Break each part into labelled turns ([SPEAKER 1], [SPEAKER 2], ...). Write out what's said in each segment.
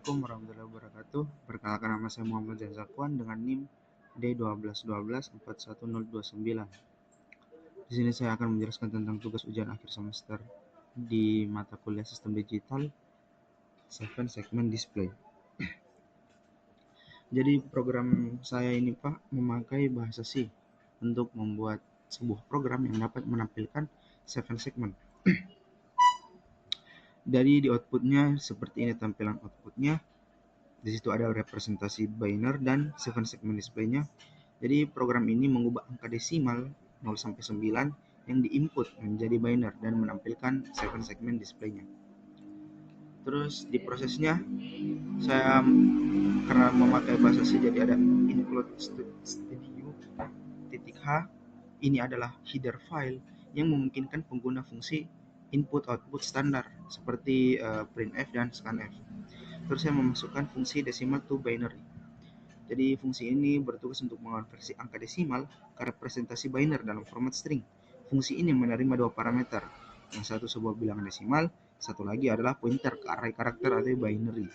[SPEAKER 1] Assalamualaikum warahmatullahi wabarakatuh. Perkenalkan, nama saya Muhammad Zakwan dengan NIM D1212411029. Di sini saya akan menjelaskan tentang tugas ujian akhir semester di mata kuliah Sistem Digital 7 Segment Display. Jadi program saya ini Pak memakai bahasa C untuk membuat sebuah program yang dapat menampilkan 7 segment. Dari di outputnya seperti ini tampilan outputnya. Di situ ada representasi binary dan 7 segment display-nya. Jadi program ini mengubah angka desimal 0 sampai 9 yang diinput menjadi binary dan menampilkan 7 segment display-nya. Terus di prosesnya saya karena memakai bahasa C, jadi ada include studio.h. Ini adalah header file yang memungkinkan pengguna fungsi input-output standar seperti printf dan scanf. Terus saya memasukkan fungsi decimal to binary. Jadi fungsi ini bertugas untuk mengonversi angka desimal ke representasi binary dalam format string. Fungsi ini menerima dua parameter. Yang satu sebuah bilangan desimal, satu lagi adalah pointer ke array karakter atau binary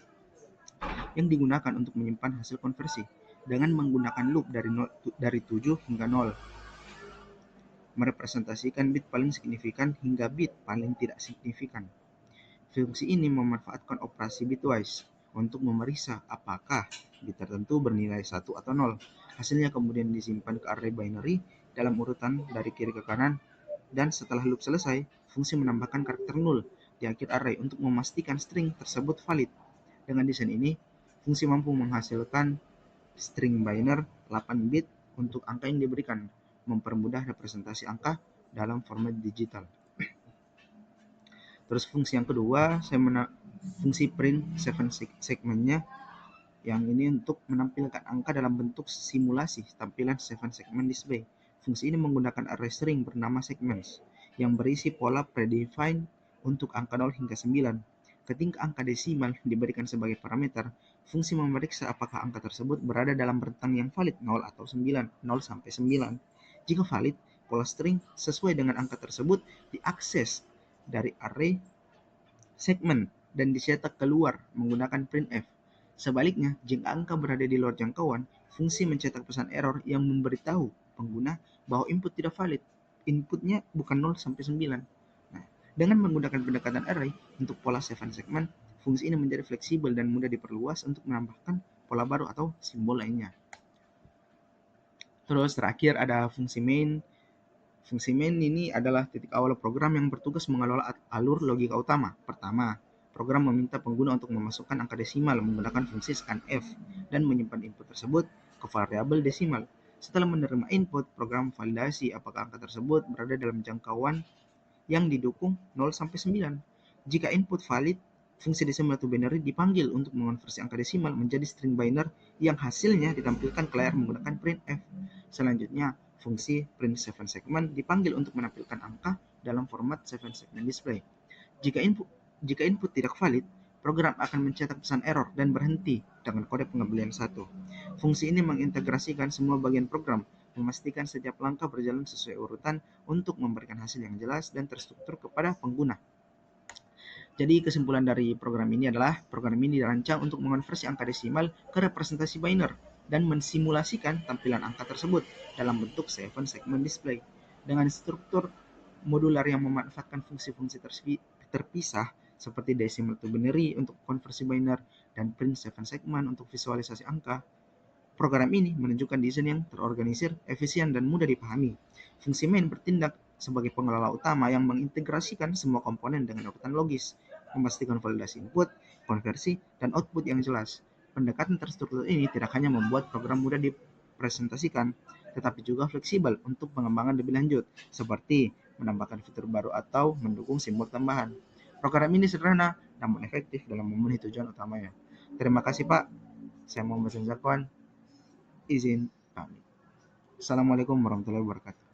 [SPEAKER 1] yang digunakan untuk menyimpan hasil konversi dengan menggunakan loop dari 7 hingga 0. Merepresentasikan bit paling signifikan hingga bit paling tidak signifikan. Fungsi ini memanfaatkan operasi bitwise untuk memeriksa apakah bit tertentu bernilai 1 atau 0. Hasilnya kemudian disimpan ke array binary dalam urutan dari kiri ke kanan, dan setelah loop selesai, fungsi menambahkan karakter null di akhir array untuk memastikan string tersebut valid. Dengan desain ini, fungsi mampu menghasilkan string binary 8 bit untuk angka yang diberikan, mempermudah representasi angka dalam format digital. Terus fungsi yang kedua, fungsi print 7 segmentnya, yang ini untuk menampilkan angka dalam bentuk simulasi tampilan 7 segment display. Fungsi ini menggunakan array string bernama segments yang berisi pola predefined untuk angka 0 hingga 9. Ketika angka desimal diberikan sebagai parameter, fungsi memeriksa apakah angka tersebut berada dalam rentang yang valid 0 atau 9, 0 sampai 9. Jika valid, pola string sesuai dengan angka tersebut diakses dari array segment dan dicetak keluar menggunakan printf. Sebaliknya, jika angka berada di luar jangkauan, fungsi mencetak pesan error yang memberitahu pengguna bahwa input tidak valid. Inputnya bukan 0 sampai 9. Nah, dengan menggunakan pendekatan array untuk pola 7 segment, fungsi ini menjadi fleksibel dan mudah diperluas untuk menambahkan pola baru atau simbol lainnya. Terus terakhir ada fungsi main. Fungsi main ini adalah titik awal program yang bertugas mengelola alur logika utama. Pertama, program meminta pengguna untuk memasukkan angka desimal menggunakan fungsi scanf dan menyimpan input tersebut ke variabel desimal. Setelah menerima input, program validasi apakah angka tersebut berada dalam jangkauan yang didukung 0 sampai 9. Jika input valid, fungsi desimal to binary dipanggil untuk mengonversi angka desimal menjadi string binary yang hasilnya ditampilkan ke layar menggunakan printf. Selanjutnya, fungsi print 7 segment dipanggil untuk menampilkan angka dalam format 7 segment display. Jika input tidak valid, program akan mencetak pesan error dan berhenti dengan kode pengembalian 1. Fungsi ini mengintegrasikan semua bagian program, memastikan setiap langkah berjalan sesuai urutan untuk memberikan hasil yang jelas dan terstruktur kepada pengguna. Jadi kesimpulan dari program ini adalah program ini dirancang untuk mengonversi angka desimal ke representasi binary dan mensimulasikan tampilan angka tersebut dalam bentuk 7 segment display. Dengan struktur modular yang memanfaatkan fungsi-fungsi terpisah seperti decimal to binary untuk konversi binary dan print 7 segment untuk visualisasi angka, program ini menunjukkan desain yang terorganisir, efisien, dan mudah dipahami. Fungsi main bertindak sebagai pengelola utama yang mengintegrasikan semua komponen dengan urutan logis, memastikan validasi input, konversi, dan output yang jelas. Pendekatan terstruktur ini tidak hanya membuat program mudah dipresentasikan, tetapi juga fleksibel untuk pengembangan lebih lanjut, seperti menambahkan fitur baru atau mendukung simbol tambahan. Program ini sederhana namun efektif dalam memenuhi tujuan utamanya. Terima kasih Pak. Saya Muhammad Zakwan, izin pamit. Assalamualaikum warahmatullahi wabarakatuh.